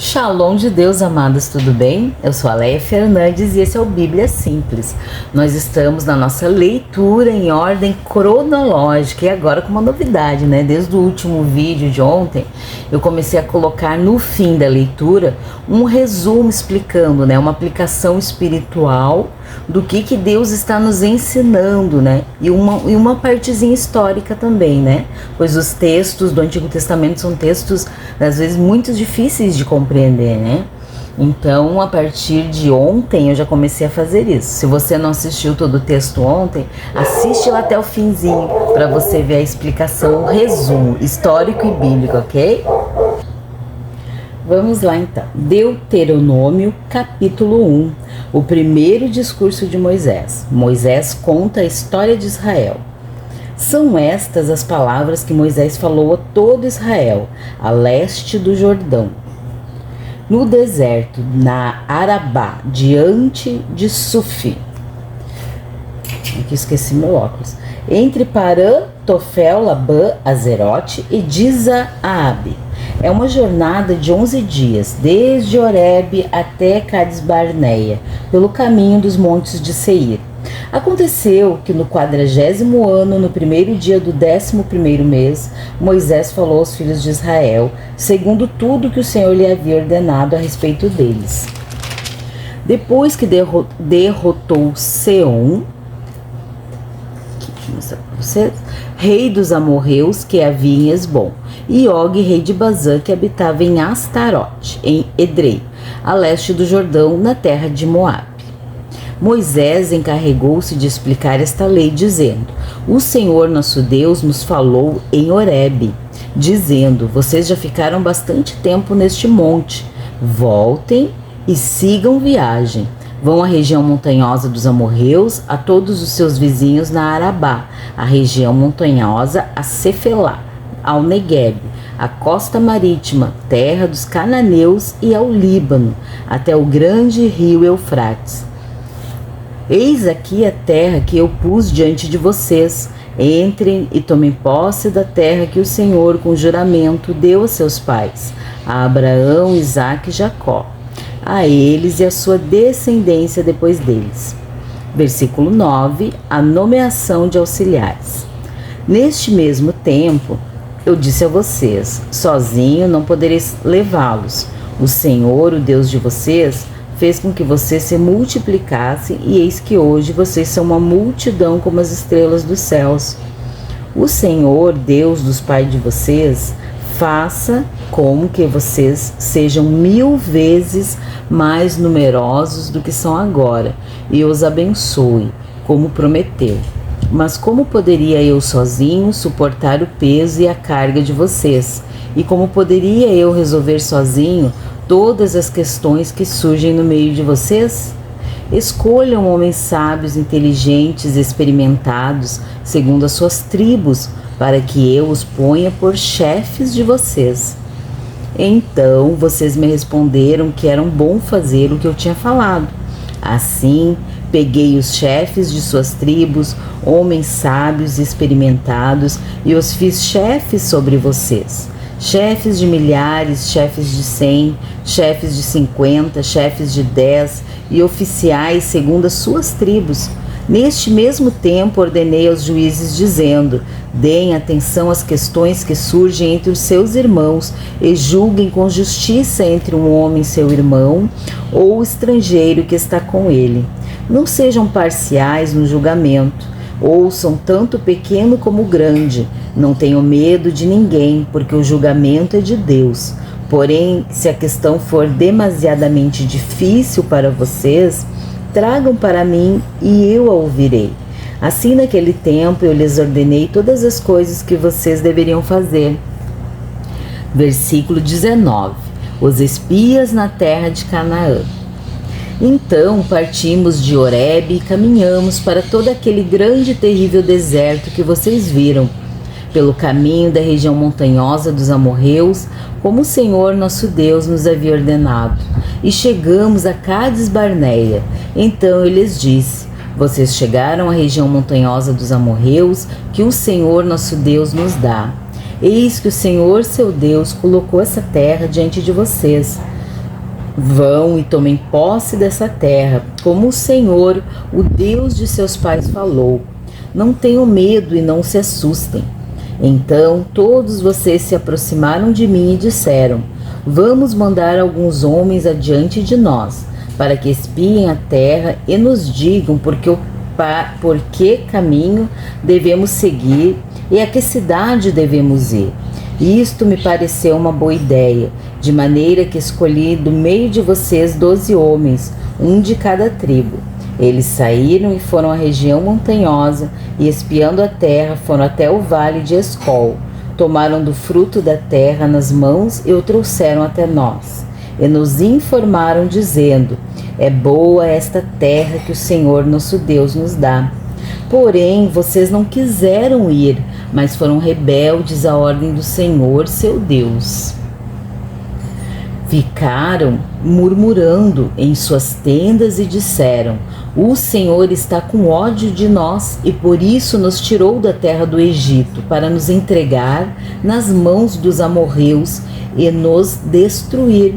Shalom de Deus, amados, tudo bem? Eu sou a Leia Fernandes e esse é o Bíblia Simples. Nós estamos na nossa leitura em ordem cronológica e agora com uma novidade, né? Desde o último vídeo de ontem, eu comecei a colocar no fim da leitura um resumo explicando, né? Uma aplicação espiritual do que Deus está nos ensinando, né? E uma partezinha histórica também, né? Pois os textos do Antigo Testamento são textos, às vezes, muito difíceis de compreender, né? Então, a partir de ontem, eu já comecei a fazer isso. Se você não assistiu todo o texto ontem, assiste lá até o finzinho, para você ver a explicação, o resumo histórico e bíblico, ok? Vamos lá então. Deuteronômio, capítulo 1, o primeiro discurso de Moisés. Moisés conta a história de Israel. São estas as palavras que Moisés falou a todo Israel, a leste do Jordão, no deserto, na Arabá, diante de Sufi. Aqui esqueci meu óculos. Entre Parã, Tofel, Labã, Azerote e Dizaabe. É uma jornada de 11 dias, desde Horebe até Cades Barneia, pelo caminho dos montes de Seir. Aconteceu que no 40º ano, no primeiro dia do 11º mês, Moisés falou aos filhos de Israel, segundo tudo que o Senhor lhe havia ordenado a respeito deles. Depois que derrotou Seom, rei dos amorreus que havia em Esbom, e Og, rei de Bazã, que habitava em Astarote, em Edrei, a leste do Jordão, na terra de Moabe. Moisés encarregou-se de explicar esta lei, dizendo: O Senhor nosso Deus nos falou em Horebe, dizendo: Vocês já ficaram bastante tempo neste monte. Voltem e sigam viagem. Vão à região montanhosa dos amorreus, a todos os seus vizinhos na Arabá, a região montanhosa a Cefelá, ao Negueb, a costa marítima, terra dos cananeus e ao Líbano, até o grande rio Eufrates. Eis aqui a terra que eu pus diante de vocês. Entrem e tomem posse da terra que o Senhor, com juramento, deu a seus pais, a Abraão, Isaque e Jacó, a eles e a sua descendência depois deles. Versículo 9, a nomeação de auxiliares. Neste mesmo tempo, eu disse a vocês, sozinho não podereis levá-los. O Senhor, o Deus de vocês, fez com que vocês se multiplicassem, e eis que hoje vocês são uma multidão como as estrelas dos céus. O Senhor, Deus dos pais de vocês, faça como que vocês sejam 1000 vezes mais numerosos do que são agora, e os abençoe, como prometeu. Mas como poderia eu sozinho suportar o peso e a carga de vocês? E como poderia eu resolver sozinho todas as questões que surgem no meio de vocês? Escolham homens sábios, inteligentes, experimentados, segundo as suas tribos, para que eu os ponha por chefes de vocês. Então vocês me responderam que era bom fazer o que eu tinha falado. Assim, peguei os chefes de suas tribos, homens sábios e experimentados, e os fiz chefes sobre vocês. Chefes de milhares, chefes de 100, chefes de 50, chefes de 10 e oficiais segundo as suas tribos. Neste mesmo tempo ordenei aos juízes, dizendo: deem atenção às questões que surgem entre os seus irmãos e julguem com justiça entre um homem, seu irmão, ou o estrangeiro que está com ele. Não sejam parciais no julgamento. Ouçam tanto o pequeno como o grande. Não tenham medo de ninguém, porque o julgamento é de Deus. Porém, se a questão for demasiadamente difícil para vocês, tragam para mim e eu a ouvirei. Assim, naquele tempo, eu lhes ordenei todas as coisas que vocês deveriam fazer. Versículo 19. Os espias na terra de Canaã. Então partimos de Horebe e caminhamos para todo aquele grande e terrível deserto que vocês viram, pelo caminho da região montanhosa dos amorreus, como o Senhor nosso Deus nos havia ordenado. E chegamos a Cades Barneia. Então eu lhes disse: vocês chegaram à região montanhosa dos amorreus, que o Senhor nosso Deus nos dá. Eis que o Senhor seu Deus colocou essa terra diante de vocês. Vão e tomem posse dessa terra, como o Senhor, o Deus de seus pais, falou. Não tenham medo e não se assustem. Então todos vocês se aproximaram de mim e disseram: Vamos mandar alguns homens adiante de nós, para que espiem a terra e nos digam por que caminho devemos seguir e a que cidade devemos ir. Isto me pareceu uma boa ideia, de maneira que escolhi do meio de vocês 12 homens, um de cada tribo. Eles saíram e foram à região montanhosa e, espiando a terra, foram até o vale de Escol. Tomaram do fruto da terra nas mãos e o trouxeram até nós. E nos informaram, dizendo: É boa esta terra que o Senhor nosso Deus nos dá. Porém, vocês não quiseram ir, mas foram rebeldes à ordem do Senhor, seu Deus. Ficaram murmurando em suas tendas e disseram: O Senhor está com ódio de nós e por isso nos tirou da terra do Egito para nos entregar nas mãos dos amorreus e nos destruir.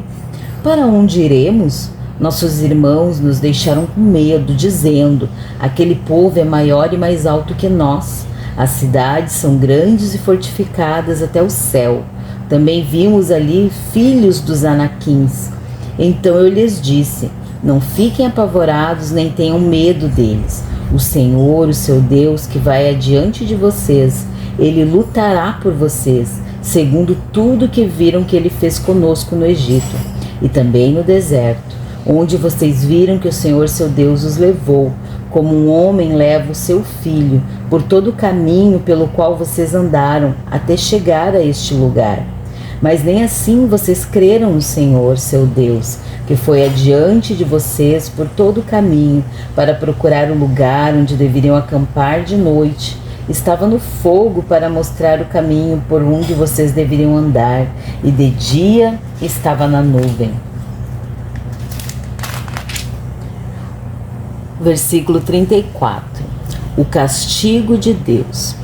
Para onde iremos? Nossos irmãos nos deixaram com medo, dizendo: Aquele povo é maior e mais alto que nós. As cidades são grandes e fortificadas até o céu. Também vimos ali filhos dos Anaquins. Então eu lhes disse: Não fiquem apavorados nem tenham medo deles. O Senhor, o seu Deus, que vai adiante de vocês, Ele lutará por vocês, segundo tudo que viram que Ele fez conosco no Egito e também no deserto, onde vocês viram que o Senhor, seu Deus, os levou, como um homem leva o seu filho, por todo o caminho pelo qual vocês andaram, até chegar a este lugar. Mas nem assim vocês creram no Senhor, seu Deus, que foi adiante de vocês por todo o caminho, para procurar o lugar onde deveriam acampar de noite. Estava no fogo para mostrar o caminho por onde vocês deveriam andar, e de dia estava na nuvem. Versículo 34. O castigo de Deus.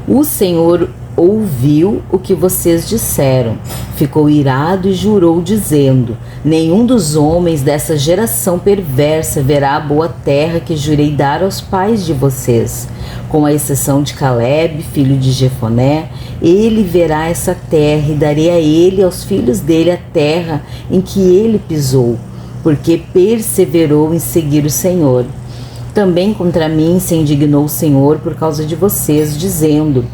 O Senhor ouviu o que vocês disseram, ficou irado e jurou, dizendo: Nenhum dos homens dessa geração perversa verá a boa terra que jurei dar aos pais de vocês. Com a exceção de Caleb, filho de Jefoné, ele verá essa terra e darei a ele e aos filhos dele a terra em que ele pisou, porque perseverou em seguir o Senhor. Também contra mim se indignou o Senhor por causa de vocês, dizendo: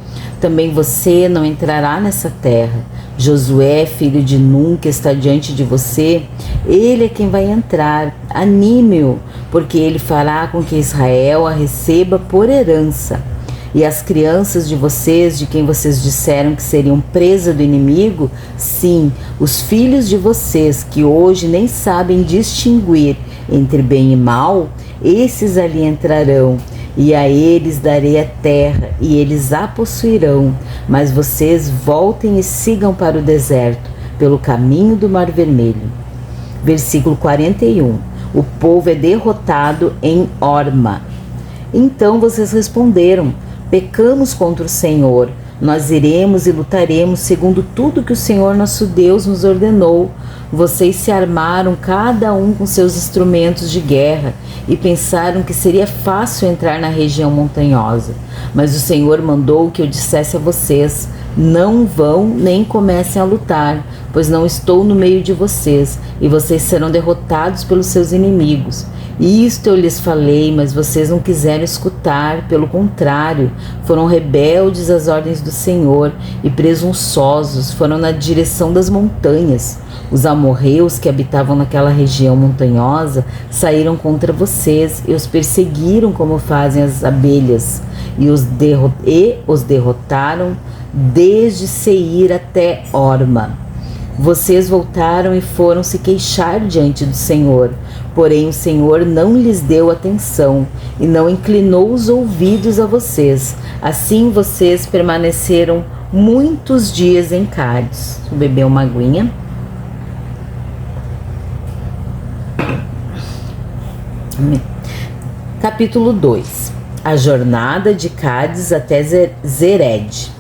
Também você não entrará nessa terra. Josué, filho de Num, que está diante de você, ele é quem vai entrar. Anime-o, porque ele fará com que Israel a receba por herança. E as crianças de vocês, de quem vocês disseram que seriam presa do inimigo, sim, os filhos de vocês, que hoje nem sabem distinguir entre bem e mal, esses ali entrarão, e a eles darei a terra, e eles a possuirão. Mas vocês voltem e sigam para o deserto, pelo caminho do Mar Vermelho. Versículo 41. O povo é derrotado em Horma. Então vocês responderam: Pecamos contra o Senhor. Nós iremos e lutaremos segundo tudo que o Senhor nosso Deus nos ordenou. Vocês se armaram cada um com seus instrumentos de guerra e pensaram que seria fácil entrar na região montanhosa. Mas o Senhor mandou que eu dissesse a vocês: Não vão nem comecem a lutar, pois não estou no meio de vocês, e vocês serão derrotados pelos seus inimigos. Isto eu lhes falei, mas vocês não quiseram escutar, pelo contrário, foram rebeldes às ordens do Senhor e presunçosos, foram na direção das montanhas. Os amorreus que habitavam naquela região montanhosa saíram contra vocês e os perseguiram como fazem as abelhas, e os derrotaram desde Seir até Horma. Vocês voltaram e foram se queixar diante do Senhor, porém o Senhor não lhes deu atenção e não inclinou os ouvidos a vocês. Assim vocês permaneceram muitos dias em Cádiz. Vou beber uma aguinha. Capítulo 2. A jornada de Cádiz até Zered.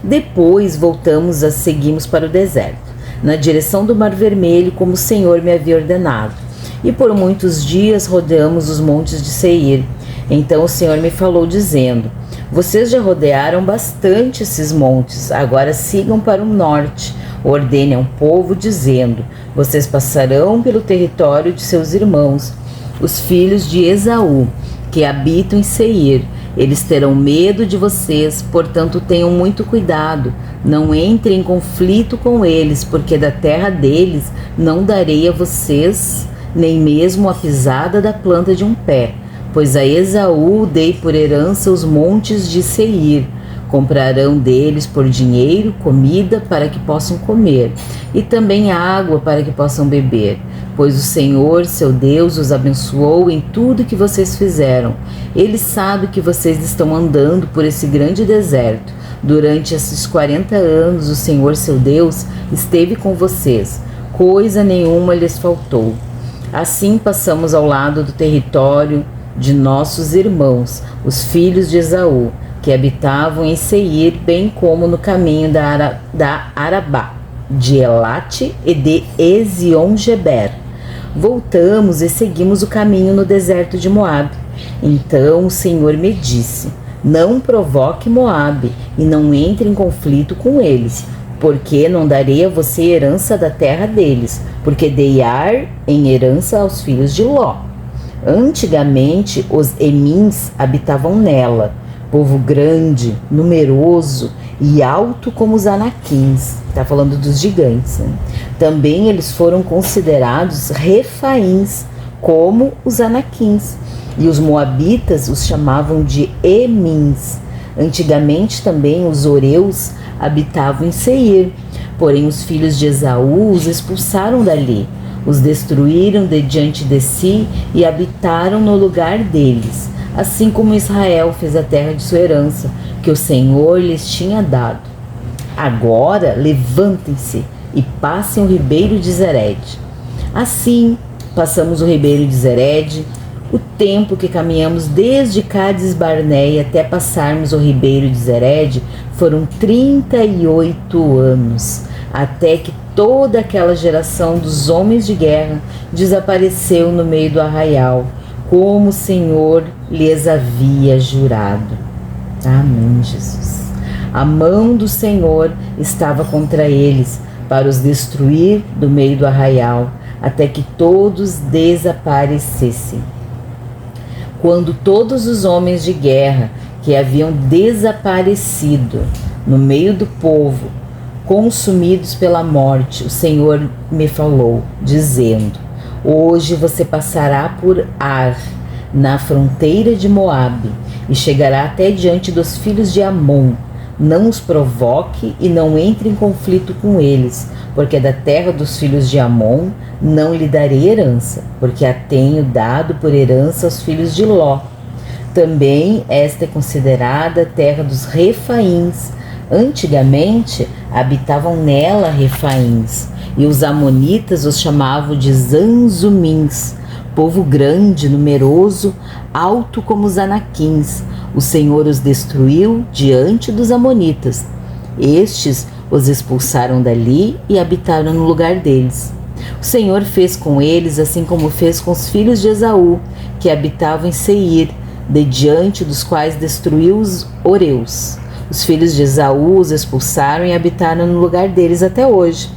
Depois voltamos a seguirmos para o deserto. na direção do Mar Vermelho, como o Senhor me havia ordenado. E por muitos dias rodeamos os montes de Seir. Então o Senhor me falou, dizendo: vocês já rodearam bastante esses montes, agora sigam para o norte. Ordene ao povo, dizendo: vocês passarão pelo território de seus irmãos, os filhos de Esaú, que habitam em Seir. Eles terão medo de vocês, portanto tenham muito cuidado. Não entrem em conflito com eles, porque da terra deles não darei a vocês nem mesmo a pisada da planta de um pé. Pois a Esaú dei por herança os montes de Seir. Comprarão deles por dinheiro comida para que possam comer, e também água para que possam beber. Pois o Senhor, seu Deus, os abençoou em tudo que vocês fizeram. Ele sabe que vocês estão andando por esse grande deserto. Durante esses 40 anos, o Senhor, seu Deus, esteve com vocês. Coisa nenhuma lhes faltou. Assim passamos ao lado do território de nossos irmãos, os filhos de Esaú, que habitavam em Seir, bem como no caminho da Arabá, de Elate e de Ezion-Geber. Voltamos e seguimos o caminho no deserto de Moabe. Então o Senhor me disse: não provoque Moabe e não entre em conflito com eles, porque não darei a você herança da terra deles, porque dei Ar em herança aos filhos de Ló. Antigamente os Emins habitavam nela, povo grande, numeroso e alto como os Anaquins. Está falando dos gigantes, né? Também eles foram considerados Refaíns, como os Anaquins. E os moabitas os chamavam de Emins. Antigamente também os Oreus habitavam em Seir. Porém os filhos de Esaú os expulsaram dali. Os destruíram de diante de si e habitaram no lugar deles, assim como Israel fez a terra de sua herança, que o Senhor lhes tinha dado. Agora levantem-se e passem o ribeiro de Zered. Assim passamos o ribeiro de Zered. O tempo que caminhamos desde Cádiz Barneia até passarmos o ribeiro de Zered foram 38 anos, até que toda aquela geração dos homens de guerra desapareceu no meio do arraial, como o Senhor lhes havia jurado. Amém, Jesus. A mão do Senhor estava contra eles, para os destruir do meio do arraial, até que todos desaparecessem. Quando todos os homens de guerra que haviam desaparecido no meio do povo, consumidos pela morte, o Senhor me falou, dizendo: hoje você passará por Ar, na fronteira de Moabe, e chegará até diante dos filhos de Amon. Não os provoque e não entre em conflito com eles, porque da terra dos filhos de Amon não lhe darei herança, porque a tenho dado por herança aos filhos de Ló. Também esta é considerada terra dos Refaíns. Antigamente habitavam nela Refaíns, e os amonitas os chamavam de Zanzumins, povo grande, numeroso, alto como os Anaquins. O Senhor os destruiu diante dos amonitas. Estes os expulsaram dali e habitaram no lugar deles. O Senhor fez com eles assim como fez com os filhos de Esaú, que habitavam em Seir, de diante dos quais destruiu os Oreus. Os filhos de Esaú os expulsaram e habitaram no lugar deles até hoje.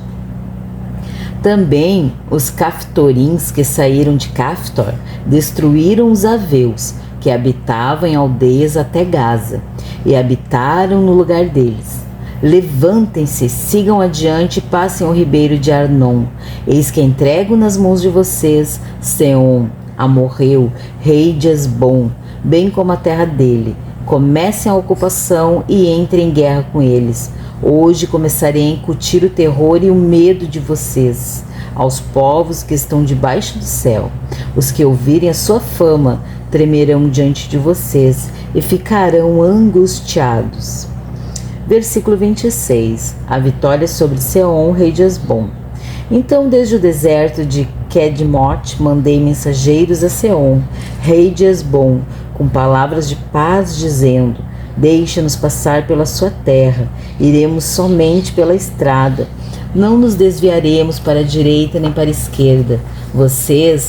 Também os Caftorins, que saíram de Caftor, destruíram os Aveus, que habitavam em aldeias até Gaza, e habitaram no lugar deles. Levantem-se, sigam adiante e passem o ribeiro de Arnon. Eis que entrego nas mãos de vocês Seom, Amorreu, rei de Esbom, bem como a terra dele. Comecem a ocupação e entrem em guerra com eles. Hoje começarei a incutir o terror e o medo de vocês aos povos que estão debaixo do céu. Os que ouvirem a sua fama tremerão diante de vocês e ficarão angustiados. Versículo 26. A vitória sobre Seom, rei de Esbom. Então, desde o deserto de Quedmote, mandei mensageiros a Seom, rei de Esbom, com palavras de paz, dizendo: deixa-nos passar pela sua terra, iremos somente pela estrada. Não nos desviaremos para a direita nem para a esquerda. Você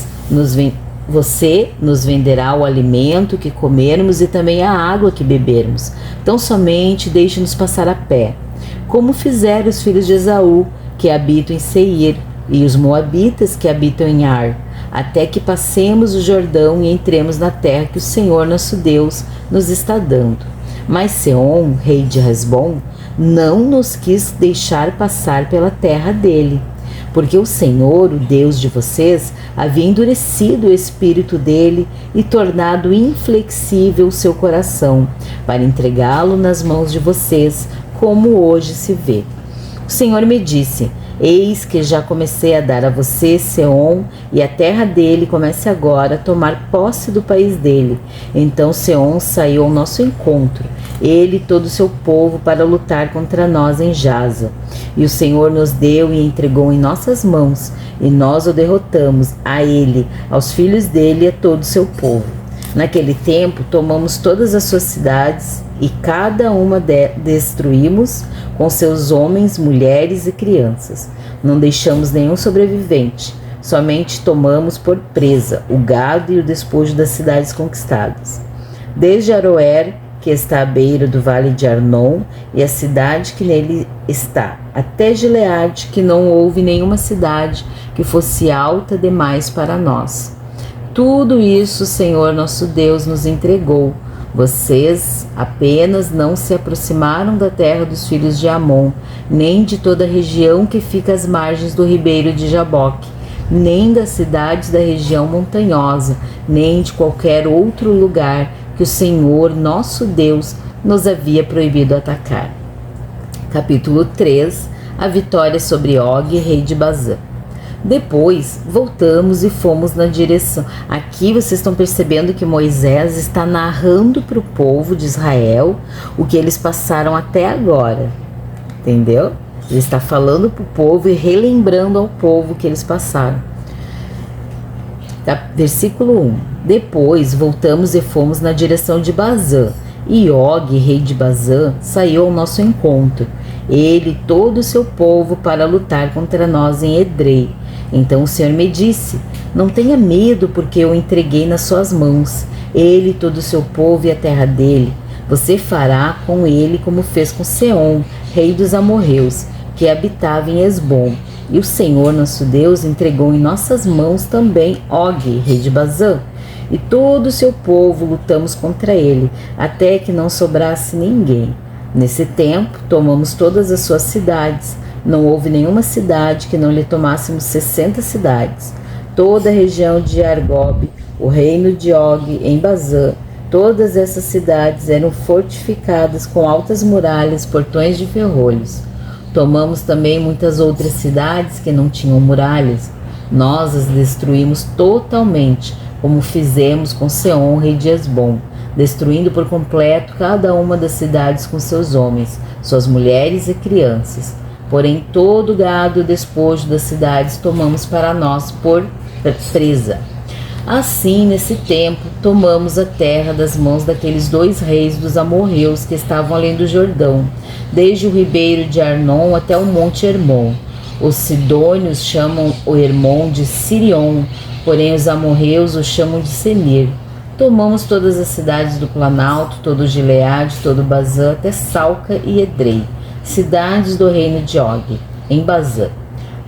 nos venderá o alimento que comermos e também a água que bebermos. Tão somente deixe-nos passar a pé, como fizeram os filhos de Esaú, que habitam em Seir, e os moabitas que habitam em Ar, até que passemos o Jordão e entremos na terra que o Senhor nosso Deus nos está dando. Mas Seom, rei de Hesbom, não nos quis deixar passar pela terra dele, porque o Senhor, o Deus de vocês, havia endurecido o espírito dele e tornado inflexível o seu coração, para entregá-lo nas mãos de vocês, como hoje se vê. O Senhor me disse: eis que já comecei a dar a você Seom, e a terra dele comece agora a tomar posse do país dele. Então Seom saiu ao nosso encontro, ele e todo o seu povo, para lutar contra nós em Jaza. E o Senhor nos deu e entregou em nossas mãos, e nós o derrotamos, a ele, aos filhos dele e a todo o seu povo. Naquele tempo tomamos todas as suas cidades, e cada uma destruímos com seus homens, mulheres e crianças. Não deixamos nenhum sobrevivente, somente tomamos por presa o gado e o despojo das cidades conquistadas. Desde Aroer, que está à beira do vale de Arnon, e a cidade que nele está, até Gileade, que não houve nenhuma cidade que fosse alta demais para nós. Tudo isso o Senhor nosso Deus nos entregou. Vocês apenas não se aproximaram da terra dos filhos de Amon, nem de toda a região que fica às margens do ribeiro de Jaboque, nem das cidades da região montanhosa, nem de qualquer outro lugar que o Senhor, nosso Deus, nos havia proibido atacar. Capítulo 3. A vitória sobre Og, rei de Bazã. Depois voltamos e fomos na direção. Aqui vocês estão percebendo que Moisés está narrando para o povo de Israel o que eles passaram até agora. Entendeu? Ele está falando para o povo e relembrando ao povo que eles passaram. Versículo 1. Depois voltamos e fomos na direção de Bazã. E Og, rei de Bazã, saiu ao nosso encontro, ele e todo o seu povo, para lutar contra nós em Edrei. Então o Senhor me disse: não tenha medo, porque eu o entreguei nas suas mãos, ele e todo o seu povo e a terra dele. Você fará com ele como fez com Seom, rei dos amorreus, que habitava em Hesbom. E o Senhor nosso Deus entregou em nossas mãos também Og, rei de Bazã, e todo o seu povo. Lutamos contra ele, até que não sobrasse ninguém. Nesse tempo tomamos todas as suas cidades. Não houve nenhuma cidade que não lhe tomássemos 60 cidades. Toda a região de Argob, o reino de Og em Bazã, todas essas cidades eram fortificadas com altas muralhas, portões de ferrolhos. Tomamos também muitas outras cidades que não tinham muralhas. Nós as destruímos totalmente, como fizemos com Seom, rei de Hesbom, destruindo por completo cada uma das cidades com seus homens, suas mulheres e crianças. Porém, todo o gado e o despojo das cidades tomamos para nós por presa. Assim, nesse tempo, tomamos a terra das mãos daqueles 2 reis dos amorreus que estavam além do Jordão, desde o ribeiro de Arnon até o monte Hermon. Os sidônios chamam o Hermon de Sirion, porém os amorreus o chamam de Senir. Tomamos todas as cidades do Planalto, todo Gileade, todo Bazã, até Salca e Edrei, cidades do reino de Og, em Bazã.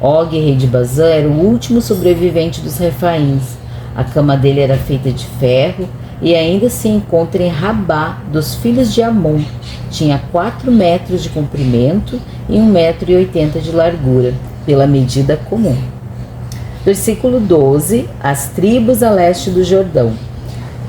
Og, rei de Bazã, era o último sobrevivente dos Refaíns. A cama dele era feita de ferro e ainda se encontra em Rabá, dos filhos de Amon. Tinha 4 metros de comprimento e 1,80 m de largura, pela medida comum. Versículo 12. As tribos a leste do Jordão.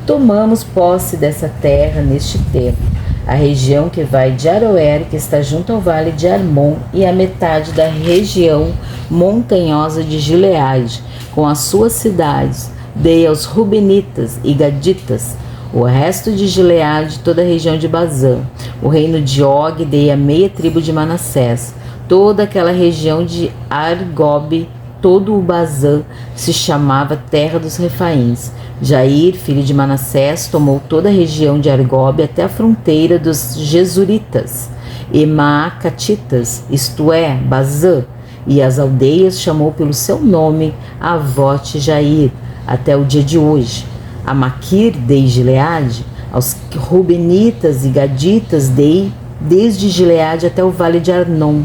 Tomamos posse dessa terra neste tempo, a região que vai de Aroer, que está junto ao vale de Armon, e a metade da região montanhosa de Gileade, com as suas cidades, dei aos Rubenitas e Gaditas. O resto de Gileade, toda a região de Bazã. O reino de Og dei a meia tribo de Manassés. Toda aquela região de Argob, todo o Bazã, se chamava terra dos Refaíns. Jair, filho de Manassés, tomou toda a região de Argob até a fronteira dos Jesuritas e Maacatitas, isto é, Bazã, e as aldeias chamou pelo seu nome Avote Jair, até o dia de hoje. A Maquir dei Gileade, aos Rubenitas e Gaditas dei desde Gileade até o vale de Arnon,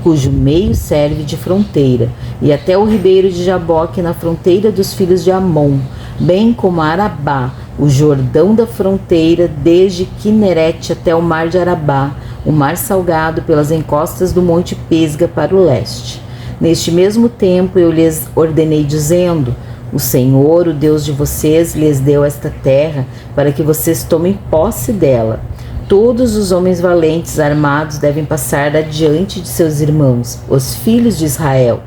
cujo meio serve de fronteira, e até o ribeiro de Jaboque na fronteira dos filhos de Amon, bem como a Arabá, o Jordão da fronteira, desde Quinerete até o mar de Arabá, o mar salgado pelas encostas do monte Pisga para o leste. Neste mesmo tempo eu lhes ordenei dizendo: o Senhor, o Deus de vocês, lhes deu esta terra para que vocês tomem posse dela. Todos os homens valentes armados devem passar adiante de seus irmãos, os filhos de Israel.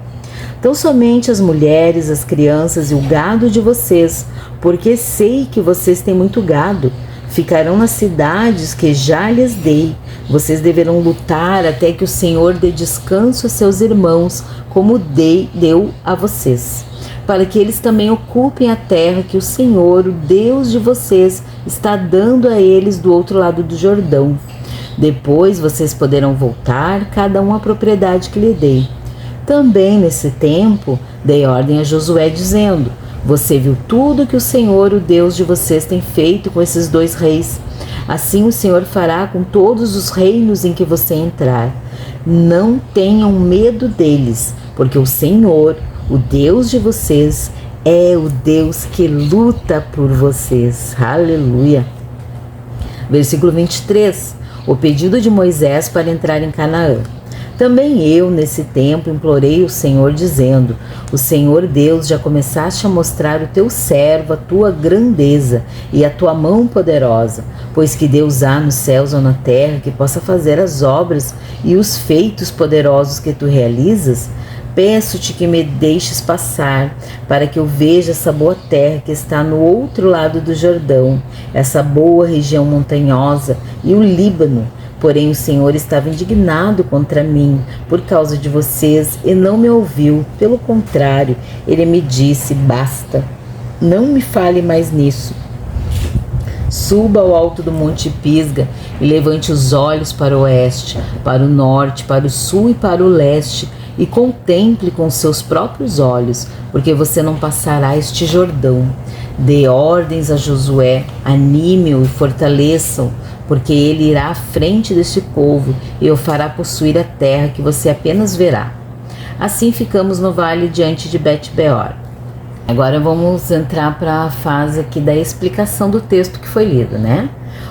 Tão somente as mulheres, as crianças e o gado de vocês, porque sei que vocês têm muito gado, ficarão nas cidades que já lhes dei. Vocês deverão lutar até que o Senhor dê descanso a seus irmãos, como deu a vocês, para que eles também ocupem a terra que o Senhor, o Deus de vocês, está dando a eles do outro lado do Jordão. Depois vocês poderão voltar, cada um à propriedade que lhe dei. Também nesse tempo dei ordem a Josué dizendo: você viu tudo que o Senhor, o Deus de vocês, tem feito com esses 2 reis. Assim o Senhor fará com todos os reinos em que você entrar. Não tenham medo deles, porque o Senhor, o Deus de vocês, é o Deus que luta por vocês. Aleluia. Versículo 23. O pedido de Moisés para entrar em Canaã. Também eu, nesse tempo, implorei o Senhor, dizendo: o Senhor Deus, já começaste a mostrar o teu servo a tua grandeza e a tua mão poderosa, pois que Deus há nos céus ou na terra que possa fazer as obras e os feitos poderosos que tu realizas. Peço-te que me deixes passar, para que eu veja essa boa terra que está no outro lado do Jordão, essa boa região montanhosa e o Líbano. Porém o Senhor estava indignado contra mim por causa de vocês e não me ouviu. Pelo contrário, ele me disse: basta, não me fale mais nisso. Suba ao alto do monte Pisga e levante os olhos para o oeste, para o norte, para o sul e para o leste, e contemple com seus próprios olhos, porque você não passará este Jordão. Dê ordens a Josué, anime-o e fortaleçam, porque ele irá à frente deste povo e o fará possuir a terra que você apenas verá. Assim ficamos no vale diante de Bet-Peor. Agora vamos entrar para a fase aqui da explicação do texto que foi lido, né?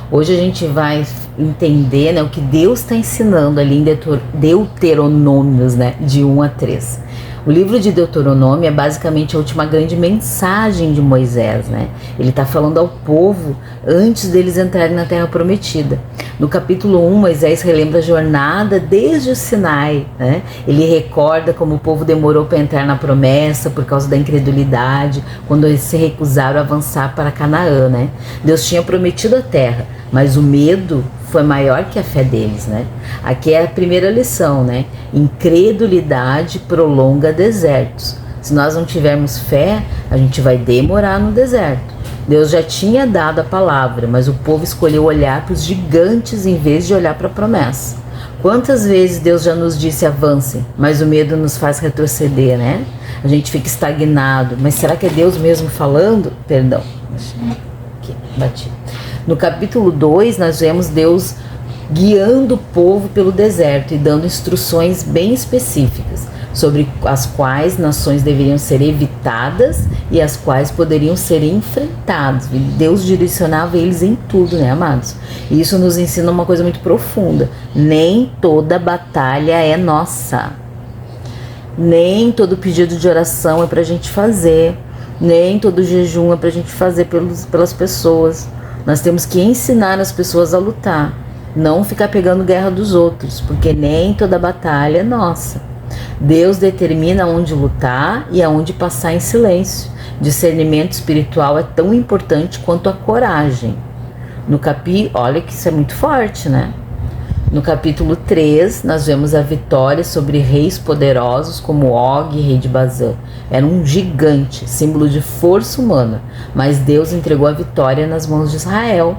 Hoje a gente vai entender, né, o que Deus está ensinando ali em Deuteronômios, né, de 1 a 3. O livro de Deuteronômio é basicamente a última grande mensagem de Moisés, né? Ele está falando ao povo antes deles entrarem na Terra Prometida. No capítulo 1, Moisés relembra a jornada desde o Sinai, né? Ele recorda como o povo demorou para entrar na promessa por causa da incredulidade, quando eles se recusaram a avançar para Canaã, né? Deus tinha prometido a terra, mas o medo foi maior que a fé deles, né? Aqui é a primeira lição, né? Incredulidade prolonga desertos. Se nós não tivermos fé, a gente vai demorar no deserto. Deus já tinha dado a palavra, mas o povo escolheu olhar para os gigantes em vez de olhar para a promessa. Quantas vezes Deus já nos disse avancem, mas o medo nos faz retroceder, né? A gente fica estagnado, mas será que é Deus mesmo falando? Perdão, aqui, bati. No capítulo 2, nós vemos Deus guiando o povo pelo deserto e dando instruções bem específicas sobre as quais nações deveriam ser evitadas e as quais poderiam ser enfrentadas. Deus direcionava eles em tudo, né, amados? E isso nos ensina uma coisa muito profunda. Nem toda batalha é nossa. Nem todo pedido de oração é pra gente fazer. Nem todo jejum é pra gente fazer pelas pessoas. Nós temos que ensinar as pessoas a lutar, não ficar pegando guerra dos outros, porque nem toda batalha é nossa. Deus determina onde lutar e aonde passar em silêncio. Discernimento espiritual é tão importante quanto a coragem. Olha que isso é muito forte, né? No capítulo 3, nós vemos a vitória sobre reis poderosos como Og, rei de Bazã. Era um gigante, símbolo de força humana, mas Deus entregou a vitória nas mãos de Israel.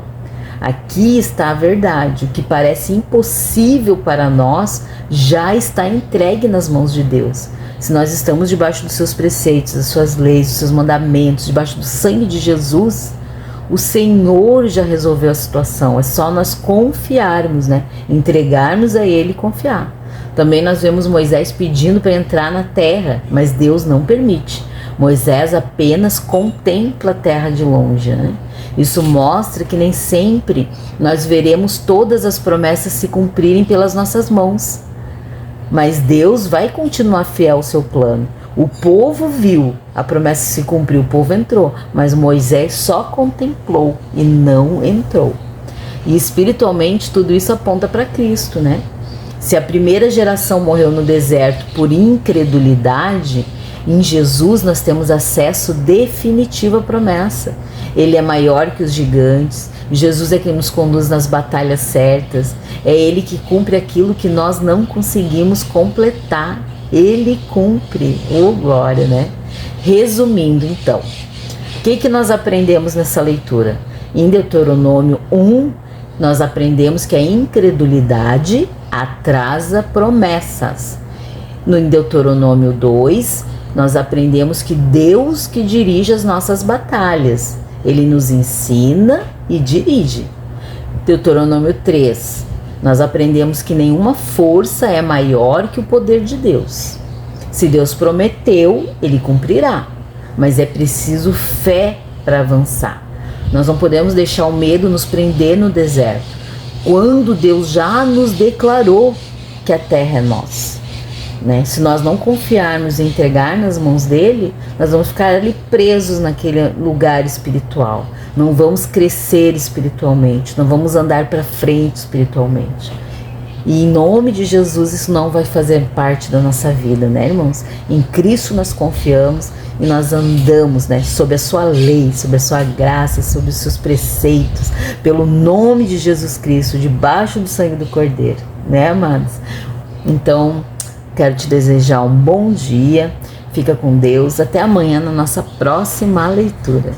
Aqui está a verdade. O que parece impossível para nós já está entregue nas mãos de Deus. Se nós estamos debaixo dos seus preceitos, das suas leis, dos seus mandamentos, debaixo do sangue de Jesus, o Senhor já resolveu a situação. É só nós confiarmos, né? Entregarmos a Ele e confiar. Também nós vemos Moisés pedindo para entrar na terra, mas Deus não permite. Moisés apenas contempla a terra de longe, né? Isso mostra que nem sempre nós veremos todas as promessas se cumprirem pelas nossas mãos. Mas Deus vai continuar fiel ao seu plano. O povo viu a promessa se cumprir, o povo entrou, mas Moisés só contemplou e não entrou. E espiritualmente tudo isso aponta para Cristo, né? Se a primeira geração morreu no deserto por incredulidade, em Jesus nós temos acesso definitivo à promessa. Ele é maior que os gigantes, Jesus é quem nos conduz nas batalhas certas, é Ele que cumpre aquilo que nós não conseguimos completar. Ele cumpre, oh glória, né? Resumindo então, o que nós aprendemos nessa leitura? Em Deuteronômio 1, nós aprendemos que a incredulidade atrasa promessas. No Deuteronômio 2, nós aprendemos que Deus que dirige as nossas batalhas. Ele nos ensina e dirige. Deuteronômio 3, nós aprendemos que nenhuma força é maior que o poder de Deus. Se Deus prometeu, Ele cumprirá. Mas é preciso fé para avançar. Nós não podemos deixar o medo nos prender no deserto, quando Deus já nos declarou que a terra é nossa, né? Se nós não confiarmos e entregar nas mãos dele, nós vamos ficar ali presos naquele lugar espiritual. Não vamos crescer espiritualmente, não vamos andar para frente espiritualmente. E em nome de Jesus isso não vai fazer parte da nossa vida, né, irmãos? Em Cristo nós confiamos e nós andamos, né, sob a sua lei, sob a sua graça, sob os seus preceitos, pelo nome de Jesus Cristo, debaixo do sangue do Cordeiro, né, amados? Então, quero te desejar um bom dia, fica com Deus, até amanhã na nossa próxima leitura.